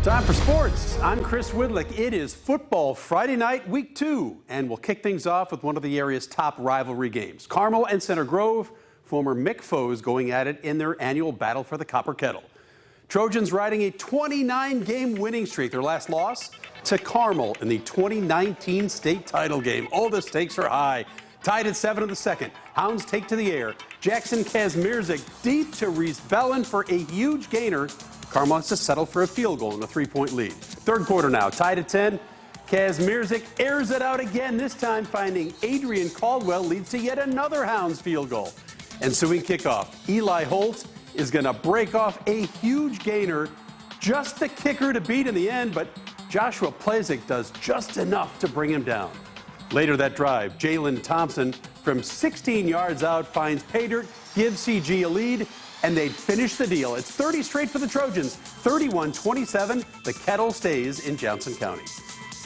Time for sports. I'm Chris Widlick. It is football Friday night, week 2, and we'll kick things off with one of the area's top rivalry games. Carmel and Center Grove, former MIC foes, going at it in their annual battle for the Copper Kettle. Trojans riding a 29-game winning streak. Their last loss to Carmel in the 2019 state title game. Oh, the stakes are high. Tied at 7 in the second. Hounds take to the air. Jackson Kazmierzik deep to Reese Bellin for a huge gainer. Carmel has to settle for a field goal in a 3-point lead. Third quarter now, tied at 10. Kazmierzik airs it out again, this time finding Adrian Caldwell leads to yet another Hounds field goal. Ensuing kickoff, Eli Holt is going to break off a huge gainer. Just the kicker to beat in the end, but Joshua Plezik does just enough to bring him down. Later that drive, Jalen Thompson from 16 yards out finds Paydirt, gives CG a lead, and they'd finish the deal. It's 30 straight for the Trojans, 31-27. The Kettle stays in Johnson County.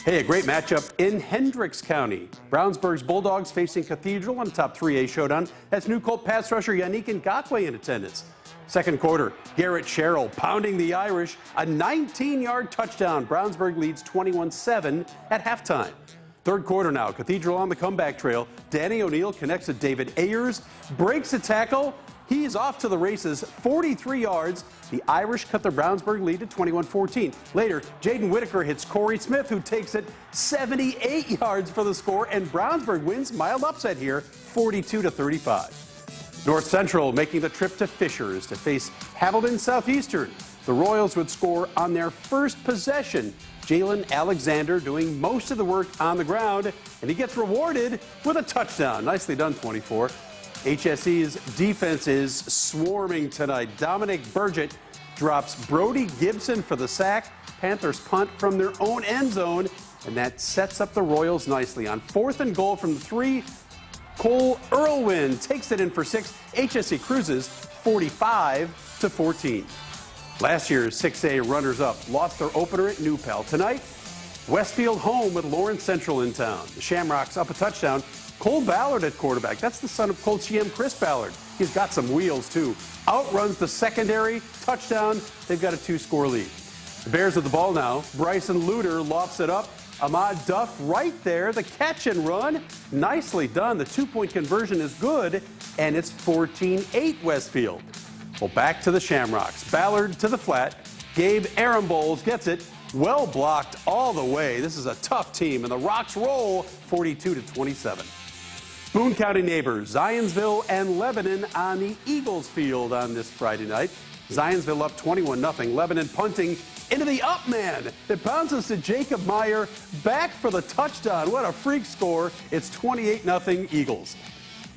Hey, a great matchup in Hendricks County. Brownsburg's Bulldogs facing Cathedral on a top 3A showdown. That's new Colt pass rusher Yannick Ngakoue in attendance. Second quarter, Garrett Sherrill pounding the Irish. A 19-yard touchdown. Brownsburg leads 21-7 at halftime. Third quarter now, Cathedral on the comeback trail. Danny O'Neill connects to David Ayers, breaks a tackle. He's off to the races, 43 yards. The Irish cut the Brownsburg lead to 21-14. Later, Jaden Whitaker hits Corey Smith, who takes it 78 yards for the score, and Brownsburg wins. Mild upset here, 42-35. North Central making the trip to Fishers to face Hamilton Southeastern. The Royals would score on their first possession. Jalen Alexander doing most of the work on the ground, and he gets rewarded with a touchdown. Nicely done, 24. HSE's defense is swarming tonight. Dominic Burgett drops Brody Gibson for the sack. Panthers punt from their own end zone, and that sets up the Royals nicely. On 4th and goal from the 3, Cole Irwin takes it in for 6. HSE cruises 45-14. Last year's 6A runners-up lost their opener at New Pal. Tonight, Westfield home with Lawrence Central in town. The Shamrocks up a touchdown. Cole Ballard at quarterback. That's the son of Colt GM Chris Ballard. He's got some wheels, too. Outruns the secondary. Touchdown. They've got a 2-score lead. The Bears with the ball now. Bryson Luter lofts it up. Ahmad Duff right there. The catch and run. Nicely done. The 2-point conversion is good, and it's 14-8 Westfield. Well, back to the Shamrocks. Ballard to the flat. Gabe Aramboles gets it. Well blocked all the way. This is a tough team, and the Rocks roll 42-27. Boone County neighbors, Zionsville and Lebanon on the Eagles field on this Friday night. Zionsville up 21-0. Lebanon punting into the up man. It bounces to Jacob Meyer. Back for the touchdown. What a freak score. It's 28-0 Eagles.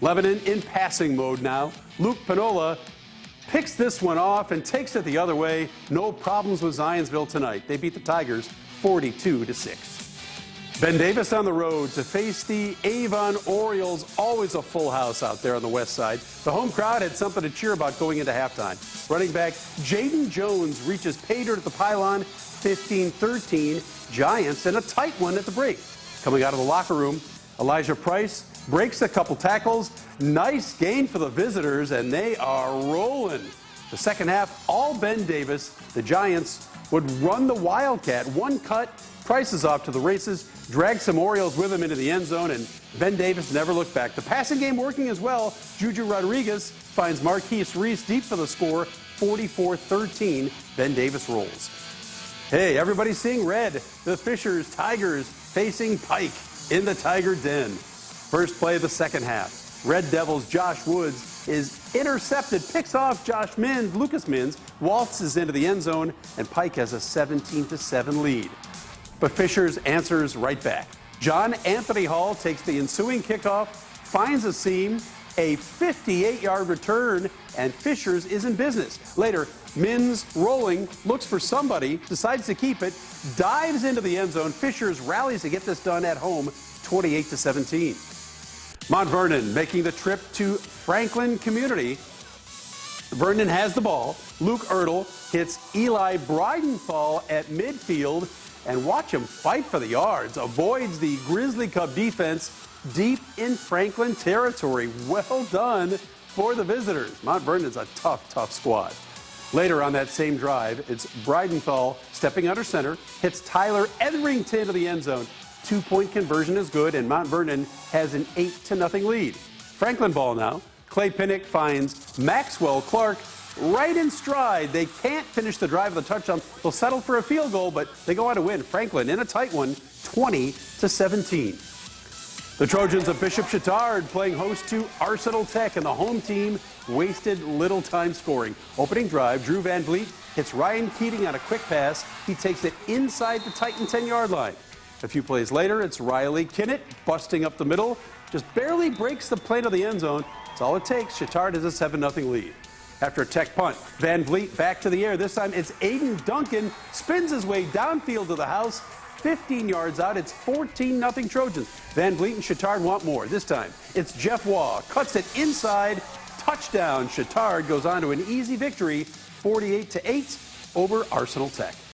Lebanon in passing mode now. Luke Pinola picks this one off and takes it the other way. No problems with Zionsville tonight. They beat the Tigers 42-6. Ben Davis on the road to face the Avon Orioles. Always a full house out there on the west side. The home crowd had something to cheer about going into halftime. Running back Jaden Jones reaches Paydirt at the pylon, 15-13. Giants in a tight one at the break. Coming out of the locker room, Elijah Price breaks a couple tackles. Nice gain for the visitors, and they are rolling. The second half, all Ben Davis. The Giants would run the Wildcat. One cut, Price is off to the races, drags some Orioles with him into the end zone, and Ben Davis never looked back. The passing game working as well. Juju Rodriguez finds Marquise Reese deep for the score, 44-13. Ben Davis rolls. Hey, everybody's seeing red. The Fishers Tigers facing Pike in the Tiger Den. First play of the second half. Red Devils' Josh Woods is intercepted, picks off Lucas Mins, waltzes into the end zone, and Pike has a 17-7 lead. But Fishers answers right back. John Anthony Hall takes the ensuing kickoff, finds a seam, a 58-yard return, and Fishers is in business. Later, Mins rolling, looks for somebody, decides to keep it, dives into the end zone. Fishers rallies to get this done at home, 28-17. Mount Vernon making the trip to Franklin Community. Vernon has the ball. Luke Ertl hits Eli Breidenthal at midfield, and watch him fight for the yards. Avoids the Grizzly Cub defense deep in Franklin territory. Well done for the visitors. Mount Vernon's a tough, tough squad. Later on that same drive, it's Breidenthal stepping under center, hits Tyler Etherington to the end zone. 2-point conversion is good, and Mount Vernon has an 8-0 lead. Franklin ball now. Clay Pinnock finds Maxwell Clark right in stride. They can't finish the drive of the touchdown. They'll settle for a field goal, but they go on to win. Franklin in a tight one, 20-17. The Trojans of Bishop Chatard playing host to Arsenal Tech, and the home team wasted little time scoring. Opening drive, Drew Van Vliet hits Ryan Keating on a quick pass. He takes it inside the Titan 10-yard line. A few plays later, it's Riley Kinnett busting up the middle. Just barely breaks the plane of the end zone. That's all it takes. Chatard has a 7-0 lead. After a Tech punt, Van Vliet back to the air. This time it's Aiden Duncan. Spins his way downfield to the house. 15 yards out, it's 14-0 Trojans. Van Vliet and Chatard want more. This time, it's Jeff Waugh. Cuts it inside. Touchdown. Chatard goes on to an easy victory, 48-8 over Arsenal Tech.